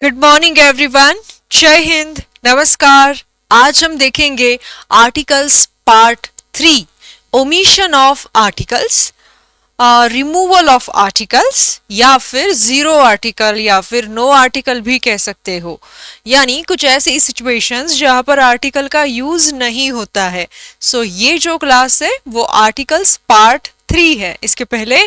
Good morning everyone. जय हिंद, नमस्कार। आज हम देखेंगे articles part 3, omission of articles, removal of articles या फिर जीरो आर्टिकल या फिर नो आर्टिकल भी कह सकते हो। यानी कुछ ऐसी सिचुएशंस जहां पर आर्टिकल का यूज नहीं होता है। ये जो क्लास है वो आर्टिकल्स पार्ट 3 है। इसके पहले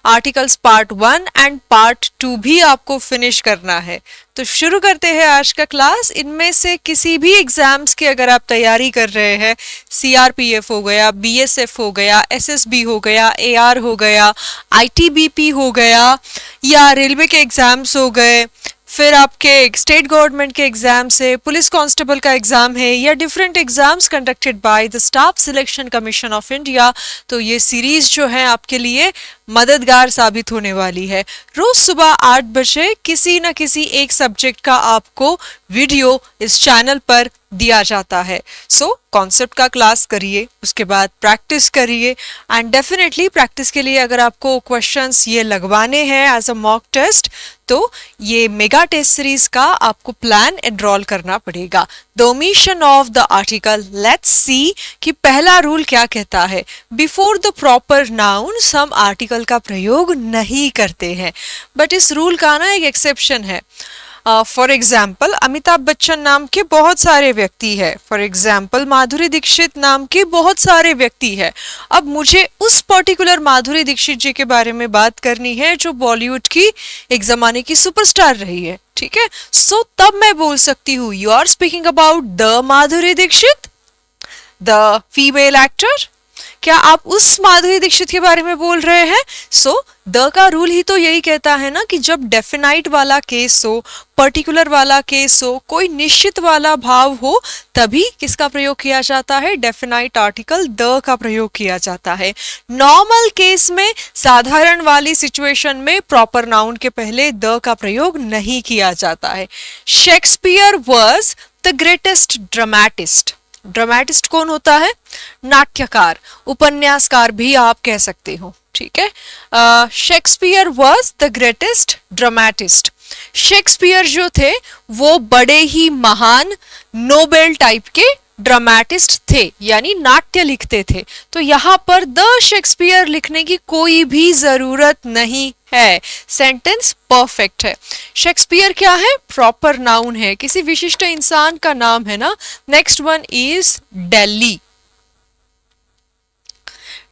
आर्टिकल्स पार्ट 1 एंड पार्ट 2 भी आपको फिनिश करना है। तो शुरू करते हैं आज का क्लास। इनमें से किसी भी एग्जाम्स की अगर आप तैयारी कर रहे हैं, सीआरपीएफ हो गया, बीएसएफ हो गया, एसएसबी हो गया, एआर हो गया, आईटीबीपी हो गया, या रेलवे के एग्जाम्स हो गए, फिर आपके स्टेट गवर्नमेंट के एग्जाम्स है, पुलिस कांस्टेबल का एग्जाम है, या different exams conducted by the staff selection commission of India, तो ये सीरीज जो है आपके लिए मददगार साबित होने वाली है। रोज सुबह 8 बजे किसी न किसी एक सब्जेक्ट का आपको वीडियो इस चैनल पर दिया जाता है। कॉन्सेप्ट का क्लास करिए, उसके बाद प्रैक्टिस करिए, एंड डेफिनेटली प्रैक्टिस के लिए अगर आपको क्वेश्चंस ये लगवाने हैं एज अ मॉक टेस्ट, तो ये मेगा टेस्ट सीरीज का आपको प्लान एनरोल करना पड़ेगा। The omission of the article, let's see कि पहला रूल क्या कहता है। Before the proper noun some article का प्रयोग नहीं करते हैं, बट इस रूल का ना एक एक्सेप्शन है। फॉर एग्जाम्पल अमिताभ बच्चन नाम के बहुत सारे व्यक्ति है, फॉर एग्जाम्पल माधुरी दीक्षित नाम के बहुत सारे व्यक्ति है। अब मुझे उस पर्टिकुलर माधुरी दीक्षित जी के बारे में बात करनी है जो बॉलीवुड की एक जमाने की सुपरस्टार रही है, ठीक है। तब मैं बोल सकती हूँ you are speaking about the Madhuri Dixit, the female actor. क्या आप उस माधुरी दीक्षित के बारे में बोल रहे हैं? द का रूल ही तो यही कहता है ना कि जब डेफिनाइट वाला केस हो, पर्टिकुलर वाला केस हो, कोई निश्चित वाला भाव हो, तभी किसका प्रयोग किया जाता है? डेफिनाइट आर्टिकल द का प्रयोग किया जाता है। नॉर्मल केस में, साधारण वाली सिचुएशन में प्रॉपर नाउन के पहले द का प्रयोग नहीं किया जाता है। Shakespeare was the greatest dramatist. Dramatist कौन होता है? नाट्यकार, उपन्यासकार भी आप कह सकते हो, ठीक है। Shakespeare was the greatest dramatist. Shakespeare जो थे वो बड़े ही महान नोबेल टाइप के ड्रामेटिस्ट थे, यानी नाट्य लिखते थे। तो यहाँ पर द शेक्सपियर लिखने की कोई भी जरूरत नहीं है, सेंटेंस परफेक्ट है। शेक्सपियर क्या है? प्रॉपर नाउन है, किसी विशिष्ट इंसान का नाम है ना। Next one is Delhi.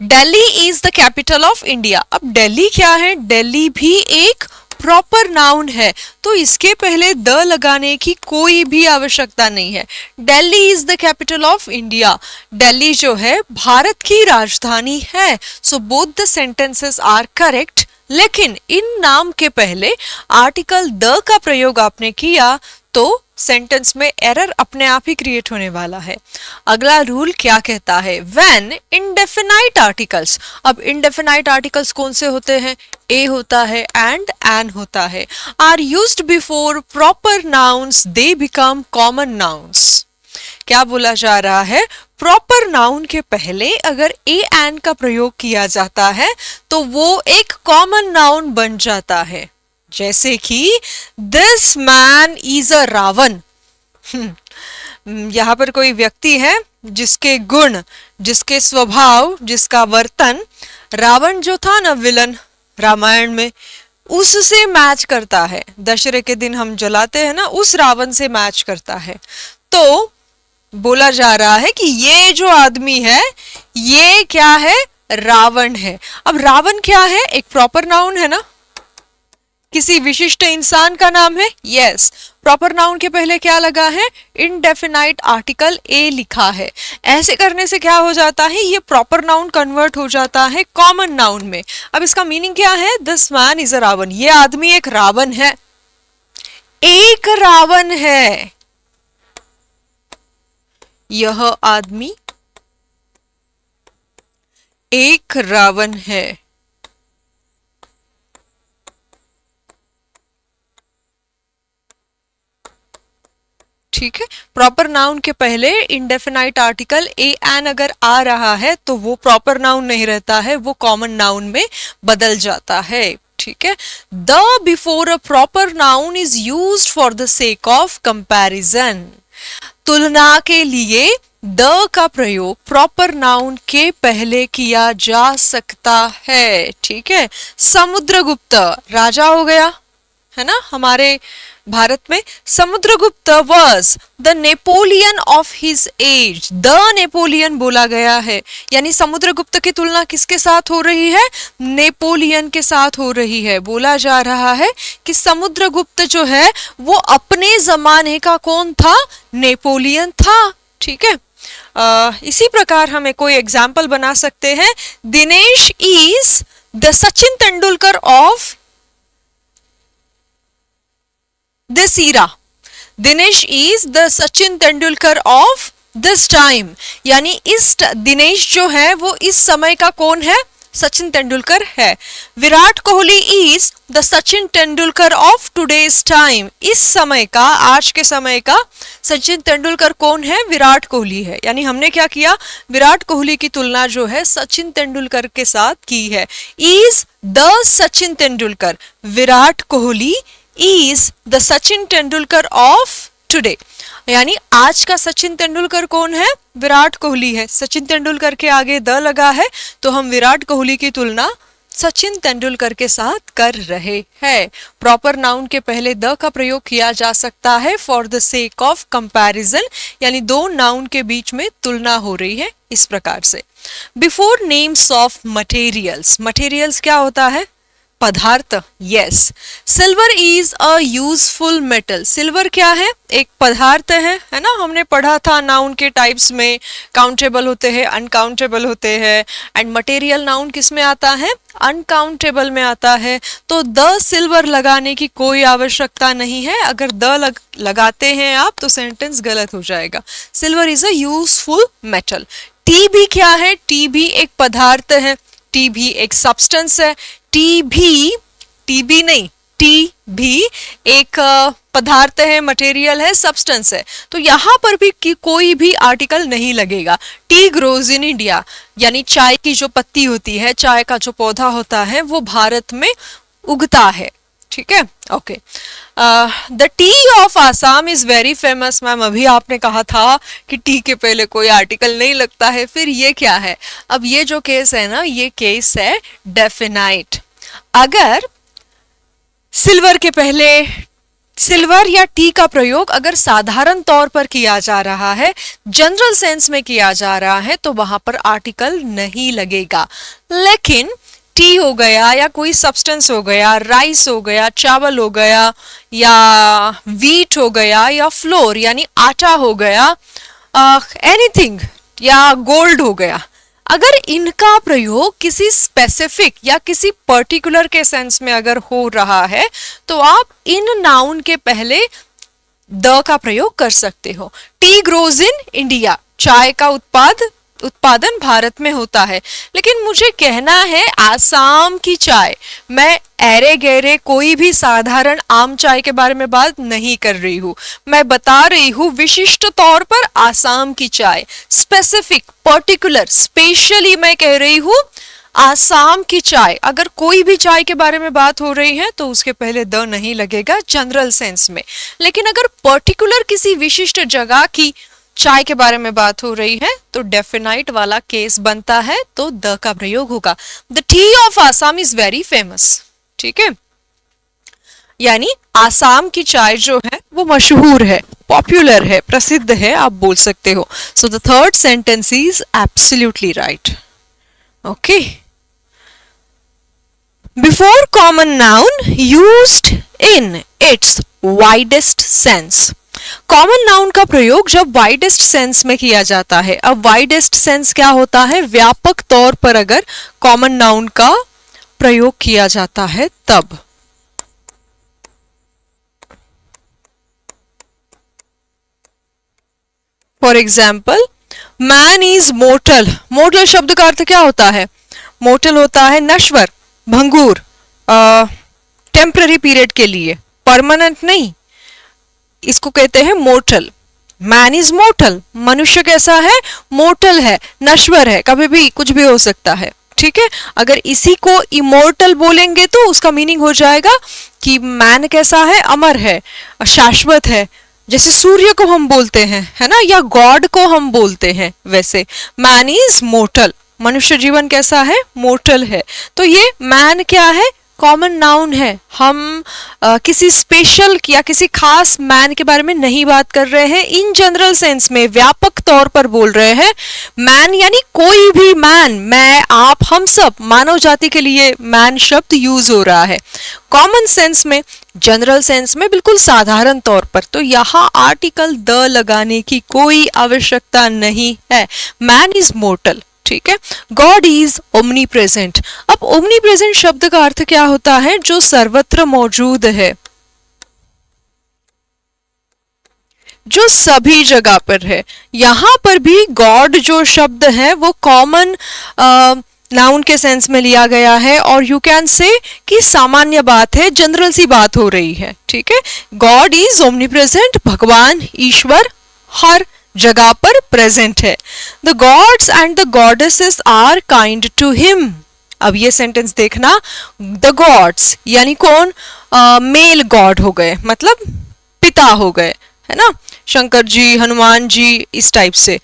Delhi is the capital of India. अब दिल्ली क्या है? दिल्ली भी एक प्रॉपर नाउन है, तो इसके पहले द लगाने की कोई भी आवश्यकता नहीं है। Delhi is the capital of India. Delhi जो है भारत की राजधानी है। Both the sentences are correct, लेकिन इन नाम के पहले आर्टिकल द का प्रयोग आपने किया तो सेंटेंस में एरर अपने आप ही क्रिएट होने वाला है। अगला रूल क्या कहता है? When indefinite articles. अब इंडेफिनाइट आर्टिकल्स कौन से होते हैं? ए होता है एंड एन होता है। Are used before proper nouns, they become common nouns. क्या बोला जा रहा है? प्रॉपर नाउन के पहले अगर ए एन का प्रयोग किया जाता है तो वो एक कॉमन नाउन बन जाता है। जैसे कि this man is a Ravana. यहाँ पर कोई व्यक्ति है जिसके गुण, जिसके स्वभाव, जिसका वर्तन रावण जो था ना विलन रामायण में, उससे मैच करता है। दशहरे के दिन हम जलाते हैं ना, उस रावण से मैच करता है। तो बोला जा रहा है कि ये जो आदमी है ये क्या है? रावण है। अब रावण क्या है? एक प्रॉपर नाउन है ना, किसी विशिष्ट इंसान का नाम है। यस, प्रॉपर नाउन के पहले क्या लगा है? इनडेफिनाइट आर्टिकल ए लिखा है। ऐसे करने से क्या हो जाता है? ये प्रॉपर नाउन कन्वर्ट हो जाता है कॉमन नाउन में। अब इसका मीनिंग क्या है? This man is a Ravana. ये आदमी एक रावण है, एक रावण है। यह आदमी एक रावण है। ठीक है, प्रॉपर नाउन के पहले इंडेफिनाइट आर्टिकल ए एन अगर आ रहा है तो वो प्रॉपर नाउन नहीं रहता है, वो कॉमन नाउन में बदल जाता है। ठीक है। The before a proper noun is used for the sake of comparison. तुलना के लिए द का प्रयोग प्रॉपर नाउन के पहले किया जा सकता है, ठीक है। समुद्रगुप्त राजा हो गया, है ना, हमारे भारत में। Samudragupta was the Napoleon of his age. The Napoleon बोला गया है, यानी समुद्रगुप्त की तुलना किसके साथ हो रही है? नेपोलियन के साथ हो रही है। बोला जा रहा है कि समुद्रगुप्त जो है वो अपने जमाने का कौन था? नेपोलियन था, ठीक है। इसी प्रकार हमें कोई एग्जाम्पल बना सकते हैं। Dinesh is the Sachin Tendulkar of this era. Dinesh is the Sachin Tendulkar of this time, यानी इस दिनेश जो है वो इस समय का कौन है? सचिन तेंदुलकर है। Virat Kohli is the Sachin Tendulkar of today's time. इस समय का, आज के समय का सचिन तेंदुलकर कौन है? विराट कोहली है। यानी हमने क्या किया? विराट कोहली की तुलना जो है सचिन तेंदुलकर के साथ की है। Is the Sachin Tendulkar, Virat Kohli is the Sachin Tendulkar of today, यानी आज का सचिन तेंदुलकर कौन है? विराट कोहली है। सचिन तेंदुलकर के आगे द लगा है तो हम विराट कोहली की तुलना सचिन तेंदुलकर के साथ कर रहे हैं। प्रॉपर नाउन के पहले द का प्रयोग किया जा सकता है for the sake of comparison, यानी दो नाउन के बीच में तुलना हो रही है इस प्रकार से। Before names of materials, materials क्या होता है? पदार्थ। Yes, silver is a useful metal. Silver क्या है? एक पदार्थ है ना। हमने पढ़ा था नाउन के टाइप्स में, काउंटेबल होते हैं, अनकाउंटेबल होते हैं, एंड मटेरियल नाउन किस में आता है? अनकाउंटेबल में आता है। तो द सिल्वर लगाने की कोई आवश्यकता नहीं है। अगर द लगाते हैं आप तो सेंटेंस गलत हो जाएगा। Silver is a useful metal. T भी क्या है? टी भी एक पदार्थ है, टी भी एक सब्सटेंस है। टी भी नहीं, टी भी एक पदार्थ है, मटेरियल है, सब्सटेंस है। तो यहां पर भी कोई भी आर्टिकल नहीं लगेगा। टी ग्रोज इन इंडिया, यानी चाय की जो पत्ती होती है, चाय का जो पौधा होता है वो भारत में उगता है, ठीक है। Okay, the T of Assam is very famous. Ma'am अभी आपने कहा था कि टी के पहले कोई आर्टिकल नहीं लगता है, फिर ये क्या है? अब ये जो केस है ना, ये केस है डेफिनाइट। अगर सिल्वर के पहले सिल्वर या टी का प्रयोग अगर साधारण तौर पर किया जा रहा है, जनरल सेंस में किया जा रहा है, तो वहां पर आर्टिकल नहीं लगेगा। लेकिन टी हो गया या कोई सब्सटेंस हो गया, राइस हो गया, चावल हो गया, या वीट हो गया, या फ्लोर यानी आटा हो गया, एनीथिंग, या गोल्ड हो गया, अगर इनका प्रयोग किसी स्पेसिफिक या किसी पर्टिकुलर के सेंस में अगर हो रहा है तो आप इन नाउन के पहले द का प्रयोग कर सकते हो। टी ग्रोज इन इंडिया, चाय का उत्पादन भारत में होता है। लेकिन मुझे कहना है आसाम की चाय, मैं ऐरे गहरे कोई भी साधारण आम चाय के बारे में बात नहीं कर रही हूँ। मैं बता रही हूँ विशिष्ट तौर पर आसाम की चाय, स्पेसिफिक, पर्टिकुलर, स्पेशली मैं कह रही हूँ आसाम की चाय। अगर कोई भी चाय के बारे में बात हो रही है तो उसके पहले द नहीं लगेगा जनरल सेंस में। लेकिन अगर पर्टिकुलर किसी विशिष्ट जगह की चाय के बारे में बात हो रही है तो डेफिनाइट वाला केस बनता है, तो द का प्रयोग होगा। The T of Assam is very famous, ठीक है, यानी आसाम की चाय जो है वो मशहूर है, पॉपुलर है, प्रसिद्ध है, आप बोल सकते हो। So the third sentence is absolutely right. Okay, before common noun used in its widest sense. Common noun का प्रयोग जब वाइडेस्ट सेंस में किया जाता है। अब वाइडेस्ट सेंस क्या होता है? व्यापक तौर पर अगर कॉमन नाउन का प्रयोग किया जाता है तब। For example, man is mortar. Mortar शब्द का अर्थ क्या होता है? मोर्टल होता है नश्वर, भंगुर, टेम्पररी पीरियड के लिए, परमानेंट नहीं, इसको कहते हैं मोर्टल। मैन इज मोर्टल, मनुष्य कैसा है? मोर्टल है, नश्वर है, कभी भी कुछ भी हो सकता है, ठीक है। अगर इसी को इमोर्टल बोलेंगे तो उसका मीनिंग हो जाएगा कि मैन कैसा है, अमर है, शाश्वत है, जैसे सूर्य को हम बोलते हैं, है ना, या गॉड को हम बोलते हैं, वैसे मैन इज मोर्टल, मनुष्य जीवन कैसा है, मोर्टल है। तो ये मैन क्या है, कॉमन नाउन है। हम किसी स्पेशल या किसी खास मैन के बारे में नहीं बात कर रहे हैं, इन जनरल सेंस में व्यापक तौर पर बोल रहे हैं। मैन यानी कोई भी मैन, मैं, आप, हम सब, मानव जाति के लिए मैन शब्द यूज हो रहा है कॉमन सेंस में, जनरल सेंस में बिल्कुल साधारण तौर पर। तो यहाँ आर्टिकल द लगाने की कोई आवश्यकता नहीं है, मैन इज मोर्टल, ठीक है। God is omni present. अब ओमनी प्रेजेंट शब्द का अर्थ क्या होता है, जो सर्वत्र मौजूद है, जो सभी जगह पर है। यहां पर भी गॉड जो शब्द है वो कॉमन नाउन के सेंस में लिया गया है, और यू कैन से कि सामान्य बात है, जनरल सी बात हो रही है, ठीक है। गॉड इज ओमनी प्रेजेंट, भगवान ईश्वर हर जगह पर प्रेजेंट है। The gods and the goddesses are kind to him. अब ये सेंटेंस देखना, द गॉड्स यानी कौन, मेल गॉड हो गए, मतलब पिता हो गए, है ना, शंकर जी, हनुमान जी, इस टाइप से।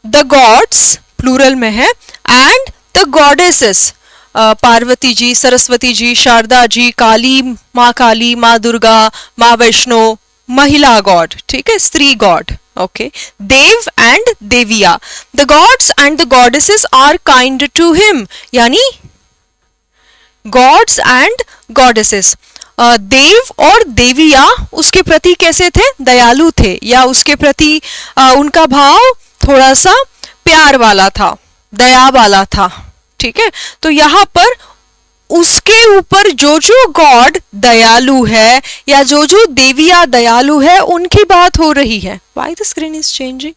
द गॉड्स प्लूरल में है, and the goddesses, Parvati ji, Saraswati ji, Sharada ji, Kali, माँ दुर्गा, माँ वैष्णो, महिला गॉड, ठीक है, स्त्री गॉड, okay. देव एंड देविया, the gods and the goddesses are kind to him, यानी gods and goddesses, देव और देविया उसके प्रति कैसे थे, दयालु थे, या उसके प्रति उनका भाव थोड़ा सा प्यार वाला था, दया वाला था, ठीक है। तो यहाँ पर उसके ऊपर जो जो गॉड दयालु है या जो जो देविया दयालु है उनकी बात हो रही है। Why the screen is changing?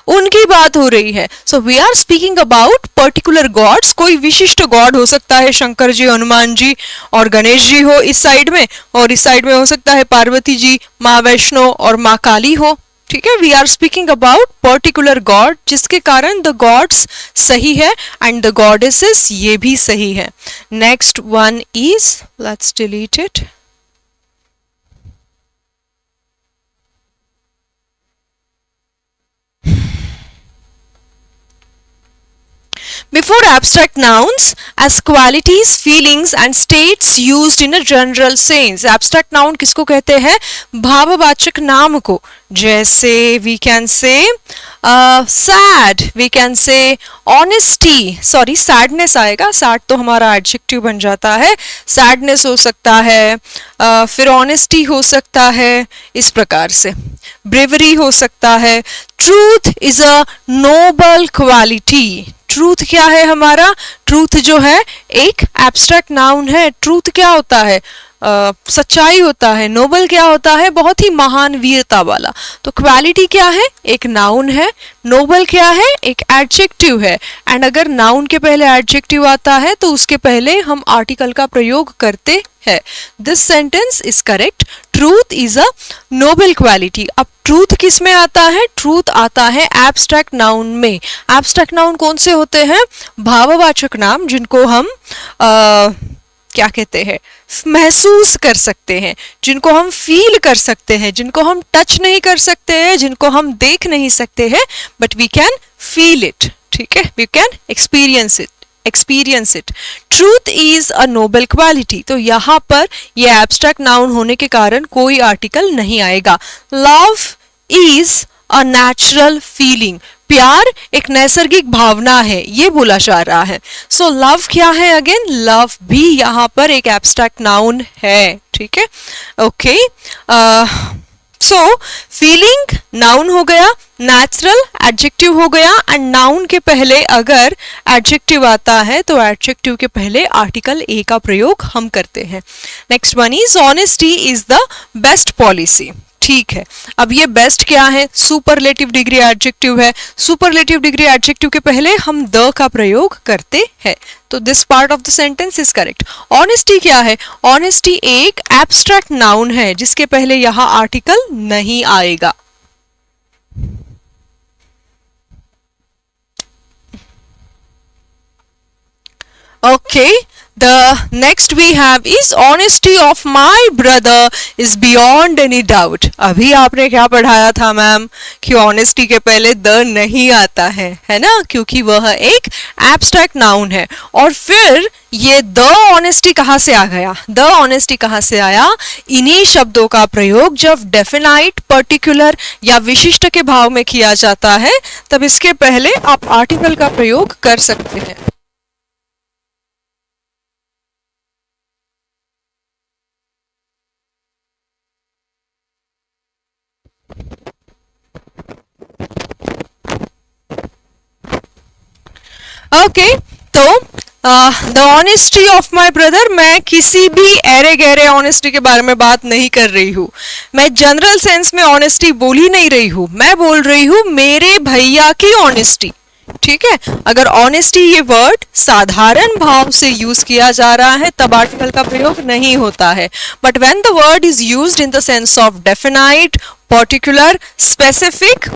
उनकी बात हो रही है। So we are speaking about particular gods. कोई विशिष्ट गॉड हो सकता है शंकर जी, हनुमान जी और गणेश जी हो इस साइड में, और इस साइड में हो सकता है पार्वती जी, माँ वैष्णो और माँ काली हो, ठीक है। We are speaking about particular god, जिसके कारण द गॉड्स सही है एंड द गॉडेसेस ये भी सही है। Next one is, let's delete it. Before abstract nouns as qualities, feelings and states used in a general sense. Abstract noun किसको कहते हैं, भाववाचक नाम को। जैसे we can say sad, we can say honesty, sorry sadness आएगा, sad तो हमारा adjective बन जाता है, sadness हो सकता है, फिर honesty हो सकता है, इस प्रकार से bravery हो सकता है। truth is a noble quality. Truth क्या है हमारा, ट्रूथ जो है एक एब्स्ट्रैक्ट नाउन है। ट्रूथ क्या होता है, सच्चाई होता है। नोबल क्या होता है, बहुत ही महान, वीरता वाला। तो क्वालिटी क्या है, एक नाउन है। नोबल क्या है, एक एडजेक्टिव है। एंड अगर नाउन के पहले एडजेक्टिव आता है तो उसके पहले हम आर्टिकल का प्रयोग करते हैं। This sentence is correct. Truth is a noble quality. अब ट्रूथ किस में आता है, ट्रूथ आता है एब्स्ट्रैक्ट नाउन में। एब्स्ट्रैक्ट नाउन कौन से होते हैं, भाववाचक नाम, जिनको हम क्या कहते हैं, महसूस कर सकते हैं, जिनको हम फील कर सकते हैं, जिनको हम टच नहीं कर सकते हैं, जिनको हम देख नहीं सकते हैं, but we can feel it, ठीक है, we can experience it. Truth is a noble quality. तो यहाँ पर ये एब्स्ट्रैक्ट नाउन होने के कारण कोई आर्टिकल नहीं आएगा। Love is a natural feeling. प्यार एक नैसर्गिक भावना है, ये बोला जा रहा है। सो लव क्या है, अगेन लव भी यहाँ पर एक एब्स्ट्रैक्ट नाउन है, ठीक है, ओके। सो फीलिंग नाउन हो गया, नेचुरल एडजेक्टिव हो गया, एंड नाउन के पहले अगर एडजेक्टिव आता है तो एडजेक्टिव के पहले आर्टिकल ए का प्रयोग हम करते हैं। Next one is honesty is the best policy. ठीक है, अब ये बेस्ट क्या है, सुपरलेटिव डिग्री एडजेक्टिव है। सुपरलेटिव डिग्री एडजेक्टिव के पहले हम द का प्रयोग करते हैं, तो this part of the sentence is correct. Honesty क्या है, ऑनेस्टी एक एब्स्ट्रैक्ट नाउन है जिसके पहले यहां आर्टिकल नहीं आएगा। Okay, the next we have is honesty of my brother is beyond any doubt. अभी आपने क्या पढ़ाया था मैम कि honesty के पहले the नहीं आता है ना, क्योंकि वह एक abstract noun है. और फिर ये the honesty कहाँ से आ गया? The honesty कहाँ से आया? इन्हीं शब्दों का प्रयोग जब definite, particular या विशिष्ट के भाव में किया जाता है तब इसके पहले आप article का प्रयोग कर सकते हैं. ओके तो the honesty of my brother, मैं किसी भी ऐरे गहरे ऑनेस्टी के बारे में बात नहीं कर रही हूँ. मैं जनरल सेंस में ऑनेस्टी बोल ही नहीं रही हूँ. मैं बोल रही हूँ मेरे भैया की ऑनेस्टी. ठीक है, अगर ऑनेस्टी ये वर्ड साधारण भाव से यूज किया जा रहा है तब आर्टिकल का प्रयोग नहीं होता है. But when the word is used in the sense of definite, particular, specific,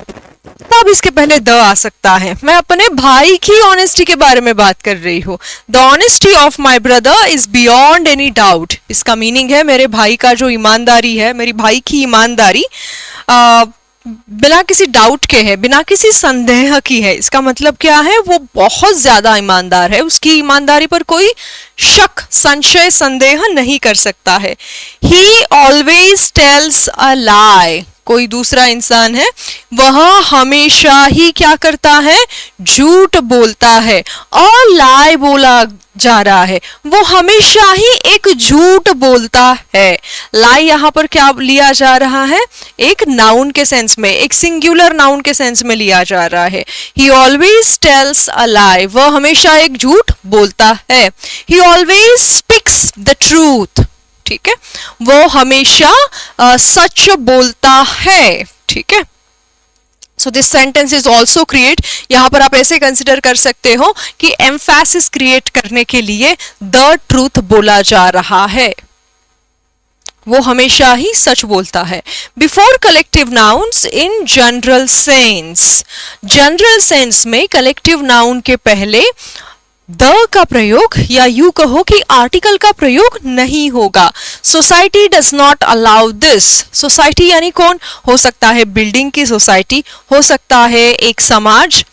तब इसके पहले द आ सकता है. मैं अपने भाई की ऑनेस्टी के बारे में बात कर रही हूँ. The honesty of my brother is beyond any doubt. इसका मीनिंग है मेरे भाई का जो ईमानदारी है, मेरी भाई की ईमानदारी बिना किसी डाउट के है, बिना किसी संदेह की है. इसका मतलब क्या है? वो बहुत ज्यादा ईमानदार है, उसकी ईमानदारी पर कोई शक, संशय, संदेह नहीं कर सकता है. ही ऑलवेज टेल्स अ लाई. कोई दूसरा इंसान है, वह हमेशा ही क्या करता है? झूठ बोलता है. और लाई बोला जा रहा है, वो हमेशा ही एक झूठ बोलता है. लाई यहाँ पर क्या लिया जा रहा है? एक नाउन के सेंस में, एक सिंगुलर नाउन के सेंस में लिया जा रहा है. ही ऑलवेज टेल्स अ लाई. वह हमेशा एक झूठ बोलता है. ही ऑलवेज स्पीक्स द ट्रूथ. ठीक है, वो हमेशा सच बोलता है. ठीक है, so this sentence is also create. यहां पर आप ऐसे कंसिडर कर सकते हो कि एम्फेसिस क्रिएट करने के लिए द ट्रूथ बोला जा रहा है. वो हमेशा ही सच बोलता है. Before collective nouns in general sense. General sense में कलेक्टिव नाउन के पहले द का प्रयोग या यू कहो कि आर्टिकल का प्रयोग नहीं होगा. Society does not allow this. Society यानी कौन? हो सकता है बिल्डिंग की सोसाइटी, हो सकता है एक समाज.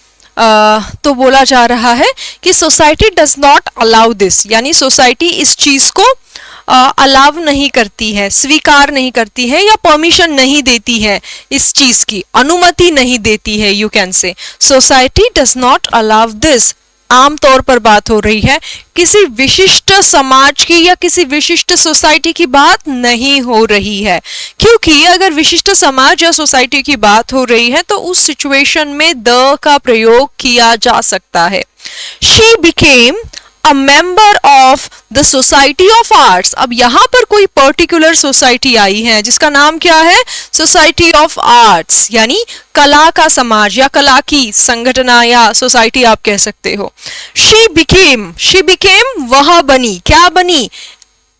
तो बोला जा रहा है कि society does not allow this, यानी सोसाइटी इस चीज को अलाव नहीं करती है, स्वीकार नहीं करती है या परमिशन नहीं देती है, इस चीज की अनुमति नहीं देती है. You can say society does not allow this. आमतौर पर बात हो रही है किसी विशिष्ट समाज की या किसी विशिष्ट सोसाइटी की बात नहीं हो रही है, क्योंकि अगर विशिष्ट समाज या सोसाइटी की बात हो रही है तो उस सिचुएशन में द का प्रयोग किया जा सकता है. She became a member of the society of arts. अब यहां पर कोई पर्टिकुलर सोसाइटी आई है जिसका नाम क्या है? सोसाइटी ऑफ आर्ट्स, यानी कला का समाज या कला की संगठना या सोसाइटी आप कह सकते हो. शी बिकेम वह बनी. क्या बनी?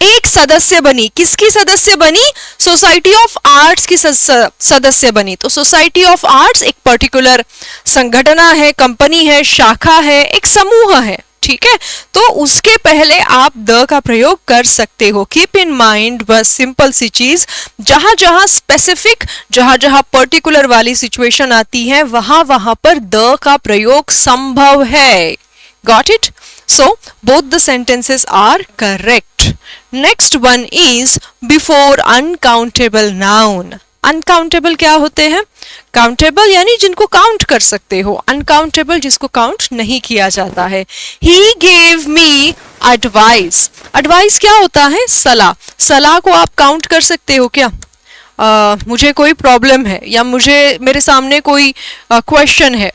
एक सदस्य बनी. किसकी सदस्य बनी? सोसाइटी ऑफ आर्ट्स की सदस्य बनी. तो सोसाइटी ऑफ आर्ट्स एक पर्टिकुलर संगठना है, कंपनी है, शाखा है, एक समूह है. ठीक है, तो उसके पहले आप द का प्रयोग कर सकते हो. कीप इन माइंड बस सिंपल सी चीज, जहां जहां स्पेसिफिक, जहां जहां पर्टिकुलर वाली सिचुएशन आती है वहां वहां पर द का प्रयोग संभव है. Got it? So both the sentences are correct. Next one is before uncountable noun. Uncountable क्या होते हैं? काउंटेबल यानी जिनको काउंट कर सकते हो, अनकाउंटेबल जिसको काउंट नहीं किया जाता है. He gave me advice. Advice क्या होता है? सलाह. सलाह को आप काउंट कर सकते हो क्या? मुझे कोई प्रॉब्लम है या मुझे मेरे सामने कोई क्वेश्चन है,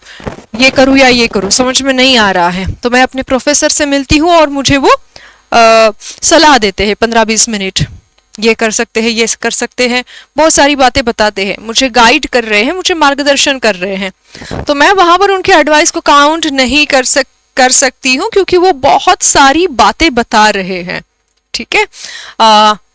ये करूँ या ये करूँ, समझ में नहीं आ रहा है, तो मैं अपने प्रोफेसर से मिलती हूँ और मुझे वो सलाह देते हैं 15-20 मिनट. ये कर सकते हैं, ये कर सकते हैं, बहुत सारी बातें बताते हैं, मुझे गाइड कर रहे हैं, मुझे मार्गदर्शन कर रहे हैं. तो मैं वहां पर उनके एडवाइस को काउंट नहीं कर सकती हूँ क्योंकि वो बहुत सारी बातें बता रहे हैं. ठीक है,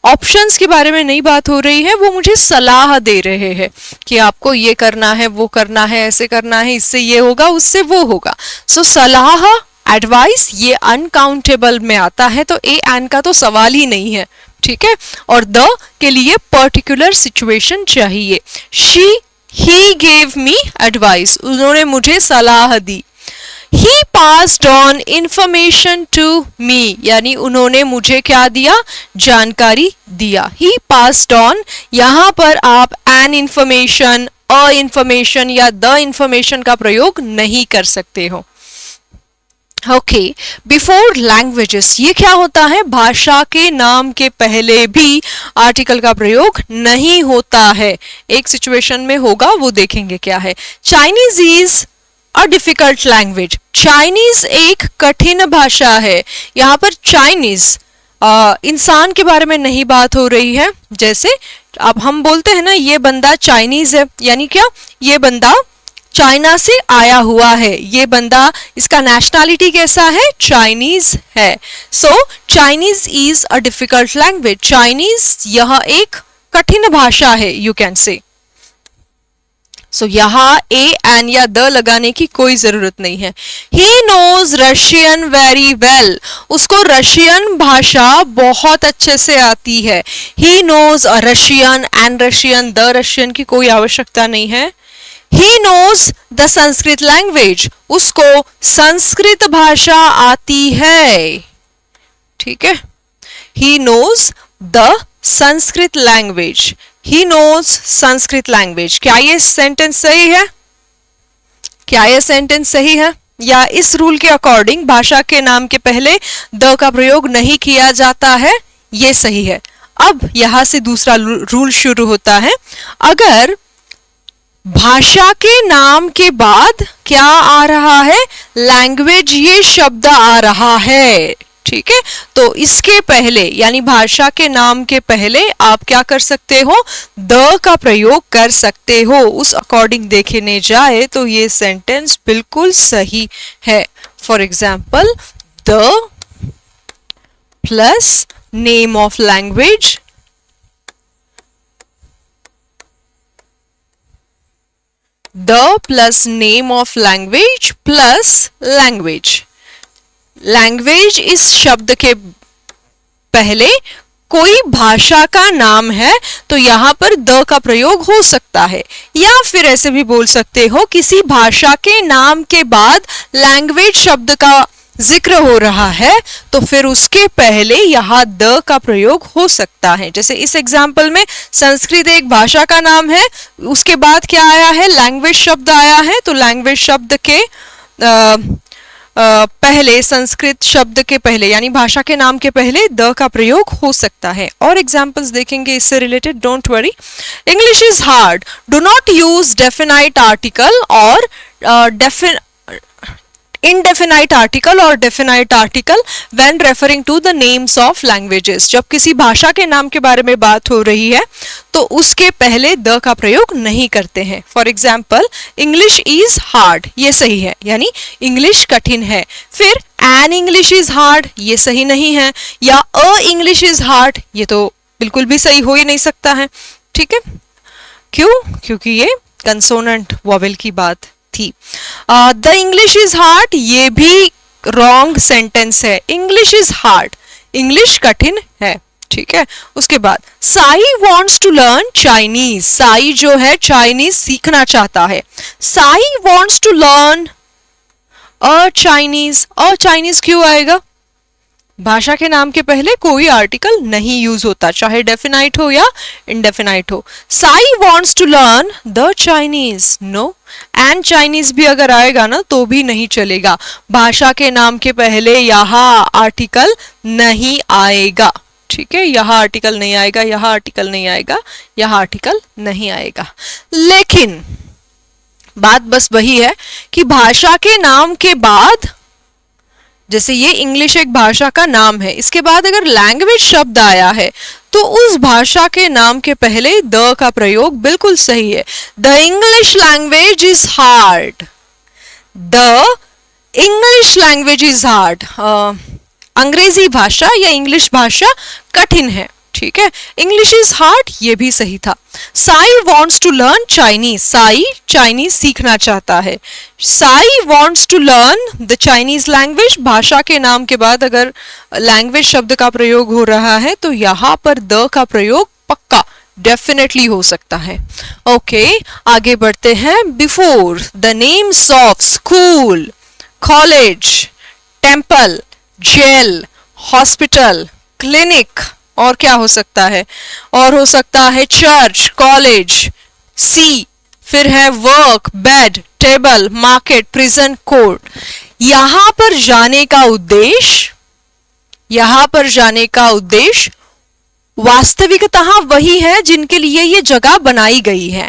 ऑप्शंस के बारे में नहीं बात हो रही है, वो मुझे सलाह दे रहे हैं कि आपको ये करना है, वो करना है, ऐसे करना है, इससे ये होगा, उससे वो होगा. सो सलाह, एडवाइस ये अनकाउंटेबल में आता है, तो ए एन का तो सवाल ही नहीं है, ठीक है। और द के लिए पर्टिकुलर सिचुएशन चाहिए। She he gave me advice, उन्होंने मुझे सलाह दी। He passed on information to me, यानी उन्होंने मुझे क्या दिया, जानकारी दिया। He passed on, यहाँ पर आप an information, a information या the information का प्रयोग नहीं कर सकते हो। ओके, बिफोर लैंग्वेजेस, ये क्या होता है, भाषा के नाम के पहले भी आर्टिकल का प्रयोग नहीं होता है। एक सिचुएशन में होगा, वो देखेंगे क्या है। Chinese is a difficult language, Chinese एक कठिन भाषा है। यहाँ पर चाइनीज इंसान के बारे में नहीं बात हो रही है। जैसे अब हम बोलते हैं ना, ये बंदा चाइनीज है, यानी क्या, ये बंदा चाइना से आया हुआ है, ये बंदा, इसका नेशनैलिटी कैसा है, चाइनीज है। So Chinese is a difficult language, Chinese यह एक कठिन भाषा है, यू कैन से। सो यहाँ ए एन या द लगाने की कोई जरूरत नहीं है। He knows Russian very well, उसको रशियन भाषा बहुत अच्छे से आती है। He knows Russian and Russian, the Russian की कोई आवश्यकता नहीं है। He knows the Sanskrit language, उसको संस्कृत भाषा आती है, ठीक है। He knows the Sanskrit language, he knows Sanskrit language. क्या ये सेंटेंस सही है, क्या ये सेंटेंस सही है, या इस रूल के अकॉर्डिंग भाषा के नाम के पहले द का प्रयोग नहीं किया जाता है, ये सही है। अब यहां से दूसरा रूल शुरू होता है। अगर भाषा के नाम के बाद क्या आ रहा है, लैंग्वेज ये शब्द आ रहा है, ठीक है, तो इसके पहले यानी भाषा के नाम के पहले आप क्या कर सकते हो, द का प्रयोग कर सकते हो। उस अकॉर्डिंग देखने जाए तो ये सेंटेंस बिल्कुल सही है। For example, the plus name of language the plus name of language plus language, language इस शब्द के पहले कोई भाषा का नाम है तो यहां पर द का प्रयोग हो सकता है। या फिर ऐसे भी बोल सकते हो, किसी भाषा के नाम के बाद लैंग्वेज शब्द का जिक्र हो रहा है तो फिर उसके पहले यहाँ द का प्रयोग हो सकता है। जैसे इस एग्जाम्पल में संस्कृत एक भाषा का नाम है, उसके बाद क्या आया है, लैंग्वेज शब्द आया है, तो लैंग्वेज शब्द के पहले, संस्कृत शब्द के पहले यानी भाषा के नाम के पहले द का प्रयोग हो सकता है। और एग्जाम्पल्स देखेंगे इससे related, don't worry. English is hard, do not use definite article और indefinite article or definite article when referring to the names of languages। जब किसी भाषा के नाम के बारे में बात हो रही है तो उसके पहले द का प्रयोग नहीं करते हैं। For example, English is hard, ये सही है, यानी इंग्लिश कठिन है। फिर एन इंग्लिश इज हार्ड, ये सही नहीं है, या अ इंग्लिश इज हार्ड, ये तो बिल्कुल भी सही हो ही नहीं सकता है, ठीक है। क्यों, क्योंकि ये कंसोनेंट वॉवेल की बात थी। द इंग्लिश इज हार्ड, ये भी रॉन्ग सेंटेंस है। इंग्लिश इज हार्ड, इंग्लिश कठिन है, ठीक है। उसके बाद, Sai wants to learn Chinese, Sai जो है चाइनीज सीखना चाहता है। Sai wants to learn a Chinese, a Chinese क्यों आएगा, भाषा के नाम के पहले कोई आर्टिकल नहीं यूज होता, चाहे डेफिनाइट हो या इनडेफिनाइट हो। Sai wants to learn the Chinese, no, and Chinese भी अगर आएगा ना तो भी नहीं चलेगा, भाषा के नाम के पहले यहाँ आर्टिकल नहीं आएगा, ठीक है। यहाँ आर्टिकल नहीं आएगा, यहाँ आर्टिकल नहीं आएगा, यहाँ आर्टिकल नहीं आएगा। लेकिन बात बस वही है कि भाषा के नाम के बाद, जैसे ये इंग्लिश एक भाषा का नाम है, इसके बाद अगर लैंग्वेज शब्द आया है तो उस भाषा के नाम के पहले द का प्रयोग बिल्कुल सही है। The English language is hard, the English language is hard, अंग्रेजी भाषा या इंग्लिश भाषा कठिन है, ठीक है। इंग्लिश इज हार्ड, ये भी सही था। Sai wants to learn Chinese, Sai Chinese सीखना चाहता है। Sai wants to learn the Chinese language, भाषा के नाम के बाद अगर लैंग्वेज शब्द का प्रयोग हो रहा है तो यहां पर द का प्रयोग पक्का डेफिनेटली हो सकता है। ओके, आगे बढ़ते हैं। Before the names of school, college, temple, jail, hospital, clinic, और क्या हो सकता है, और हो सकता है चर्च, कॉलेज, सी, फिर है work, bed, table, market, prison, court. यहां पर जाने का उद्देश्य, यहां पर जाने का उद्देश्य वास्तविकतः वही है जिनके लिए ये जगह बनाई गई है।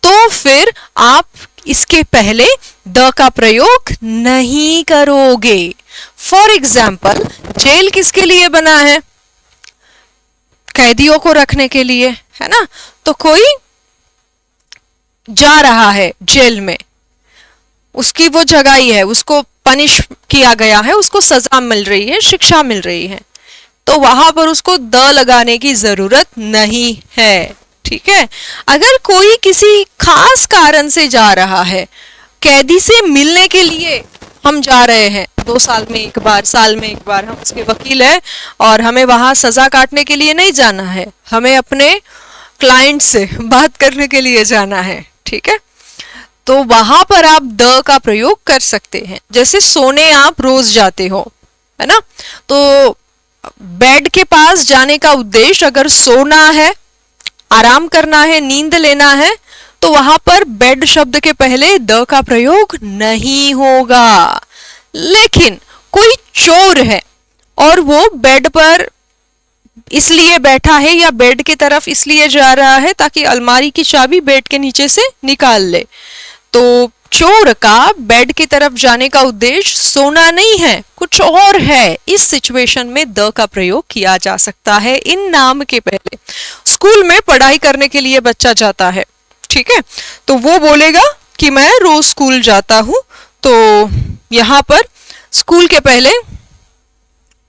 तो फिर आप इसके पहले द का प्रयोग नहीं करोगे। फॉर एग्जाम्पल, जेल किसके लिए बना है? कैदियों को रखने के लिए, है ना। तो कोई जा रहा है जेल में, उसकी वो जगह ही है, उसको पनिश किया गया है, उसको सजा मिल रही है, शिक्षा मिल रही है, तो वहां पर उसको द लगाने की जरूरत नहीं है। ठीक है। अगर कोई किसी खास कारण से जा रहा है, कैदी से मिलने के लिए हम जा रहे हैं, 2 साल में एक बार, साल में एक बार, हम उसके वकील हैं और हमें वहां सजा काटने के लिए नहीं जाना है, हमें अपने क्लाइंट से बात करने के लिए जाना है। ठीक है। तो वहां पर आप द का प्रयोग कर सकते हैं। जैसे सोने आप रोज जाते हो, है ना, तो बेड के पास जाने का उद्देश्य अगर सोना है, आराम करना है, नींद लेना है, तो वहां पर बेड शब्द के पहले द का प्रयोग नहीं होगा। लेकिन कोई चोर है और वो बेड पर इसलिए बैठा है या बेड की तरफ इसलिए जा रहा है ताकि अलमारी की चाबी बेड के नीचे से निकाल ले, तो चोर का बेड की तरफ जाने का उद्देश्य सोना नहीं है, कुछ और है। इस सिचुएशन में द का प्रयोग किया जा सकता है इन नाम के पहले। स्कूल में पढ़ाई करने के लिए बच्चा जाता है, ठीक है, तो वो बोलेगा कि मैं रोज स्कूल जाता हूं, तो यहां पर स्कूल के पहले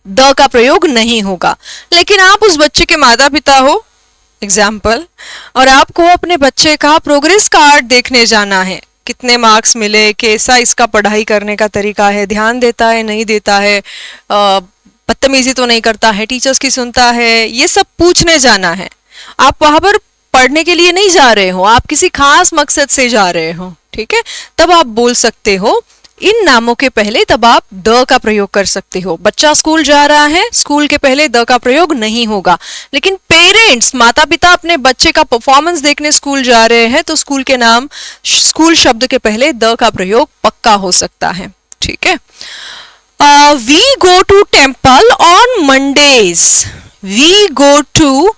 द का प्रयोग नहीं होगा। लेकिन आप उस बच्चे के माता पिता हो एग्जाम्पल, और आपको अपने बच्चे का प्रोग्रेस कार्ड देखने जाना है, कितने मार्क्स मिले, कैसा इसका पढ़ाई करने का तरीका है, ध्यान देता है नहीं देता है, बदतमीजी तो नहीं करता है, टीचर्स की सुनता है, ये सब पूछने जाना है। आप वहां पर पढ़ने के लिए नहीं जा रहे हो, आप किसी खास मकसद से जा रहे हो। ठीक है, तब आप बोल सकते हो इन नामों के पहले, तब आप द का प्रयोग कर सकते हो। बच्चा स्कूल जा रहा है, स्कूल के पहले द का प्रयोग नहीं होगा। लेकिन पेरेंट्स, माता पिता अपने बच्चे का परफॉर्मेंस देखने स्कूल जा रहे हैं, तो स्कूल के नाम, स्कूल शब्द के पहले द का प्रयोग पक्का हो सकता है। ठीक है। We go to temple on Mondays, we go to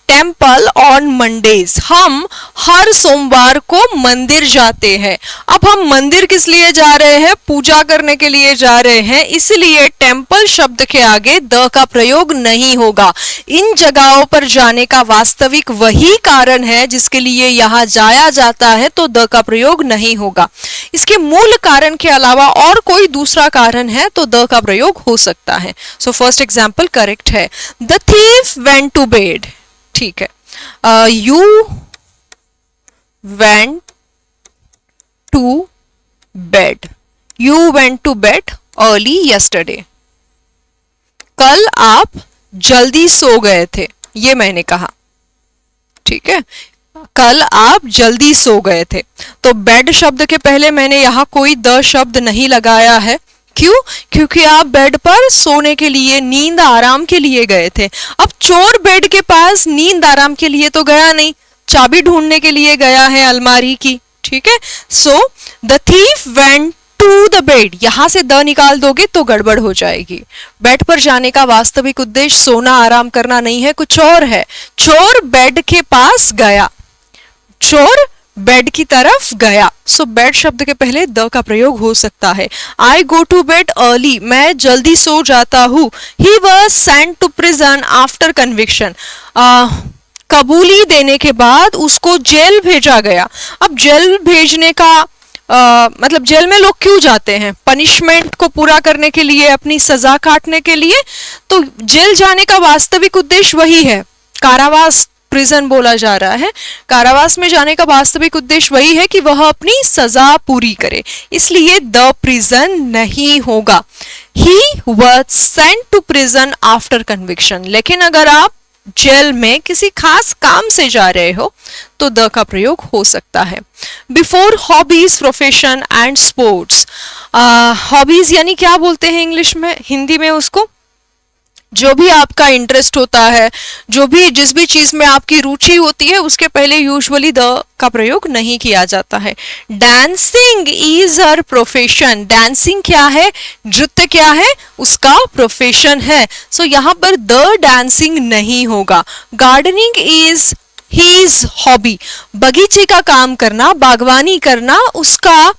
temple on Mondays, हम हर सोमवार को मंदिर जाते हैं। अब हम मंदिर किस लिए जा रहे हैं? पूजा करने के लिए जा रहे हैं, इसलिए टेम्पल शब्द के आगे द का प्रयोग नहीं होगा। इन जगहों पर जाने का वास्तविक वही कारण है जिसके लिए यहाँ जाया जाता है, तो द का प्रयोग नहीं होगा। इसके मूल कारण के अलावा और कोई दूसरा कारण है तो द का प्रयोग हो सकता है। सो फर्स्ट एग्जाम्पल करेक्ट है। The thief went to bed, ठीक है। You went to bed, you went to bed early yesterday, कल आप जल्दी सो गए थे, ये मैंने कहा। ठीक है, कल आप जल्दी सो गए थे, तो बेड शब्द के पहले मैंने यहां कोई द शब्द नहीं लगाया है। क्यों? क्योंकि आप बेड पर सोने के लिए, नींद आराम के लिए गए थे। अब चोर बेड के पास नींद आराम के लिए तो गया नहीं, चाबी ढूंढने के लिए गया है अलमारी की। ठीक है, so the thief went to the bed, यहां से द निकाल दोगे तो गड़बड़ हो जाएगी। बेड पर जाने का वास्तविक उद्देश्य सोना आराम करना नहीं है, कुछ और है। चोर बेड के पास गया, चोर बेड की तरफ गया, सो बेड शब्द के पहले द का प्रयोग हो सकता है। I go to bed early, मैं जल्दी सो जाता हूं। He was sent to prison after conviction, कबूली देने के बाद उसको जेल भेजा गया। अब जेल भेजने का मतलब जेल में लोग क्यों जाते हैं? पनिशमेंट को पूरा करने के लिए, अपनी सजा काटने के लिए। तो जेल जाने का वास्तविक उद्देश्य वही है, कारावास प्रिजन बोला जा रहा है। कारावास में जाने का वास्तविक उद्देश्य वही है कि वह अपनी सजा पूरी करे, इसलिए द प्रिजन नहीं होगा। He was sent to prison after conviction, लेकिन अगर आप जेल में किसी खास काम से जा रहे हो तो द का प्रयोग हो सकता है। Before hobbies, profession and sports. Hobbies यानी क्या बोलते हैं इंग्लिश में, हिंदी में उसको जो भी आपका इंटरेस्ट होता है, जो भी जिस भी चीज में आपकी रुचि होती है, उसके पहले यूजुअली द का प्रयोग नहीं किया जाता है। Dancing is her profession, dancing क्या है, नृत्य क्या है, उसका प्रोफेशन है। सो यहाँ पर द डांसिंग नहीं होगा। गार्डनिंग इज हीज हॉबी, बगीचे का काम करना, बागवानी करना उसका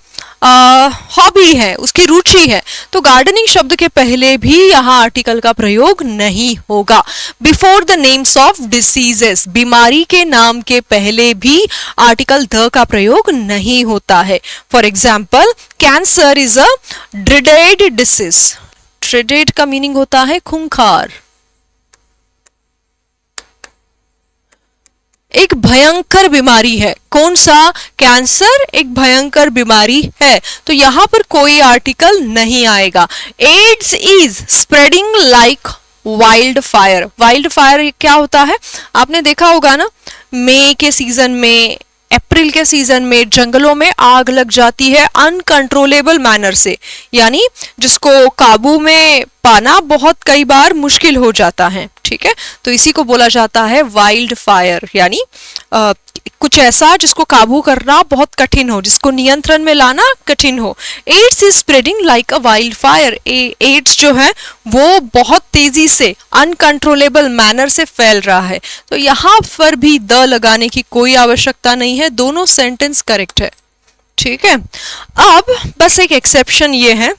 हॉबी है, उसकी रुचि है, तो गार्डनिंग शब्द के पहले भी यहाँ आर्टिकल का प्रयोग नहीं होगा। Before the names of diseases, बीमारी के नाम के पहले भी आर्टिकल द का प्रयोग नहीं होता है। For example, cancer is a dreaded disease. Dreaded का मीनिंग होता है खूंखार, एक भयंकर बीमारी है। कौन सा, कैंसर एक भयंकर बीमारी है, तो यहां पर कोई आर्टिकल नहीं आएगा। AIDS is spreading like wild fire. Wild fire क्या होता है, आपने देखा होगा ना, मई के सीजन में, अप्रैल के सीजन में जंगलों में आग लग जाती है अनकंट्रोलेबल मैनर से, यानी जिसको काबू में पाना बहुत कई बार मुश्किल हो जाता है। ठीक है, तो इसी को बोला जाता है वाइल्ड फायर, यानी कुछ ऐसा जिसको काबू करना बहुत कठिन हो, जिसको नियंत्रण में लाना कठिन हो। AIDS is spreading like a wild fire. AIDS जो है वो बहुत तेजी से अनकंट्रोलेबल मैनर से फैल रहा है, तो यहाँ पर भी द लगाने की कोई आवश्यकता नहीं है, दोनों सेंटेंस करेक्ट है। ठीक है, अब बस एक एक्सेप्शन ये है,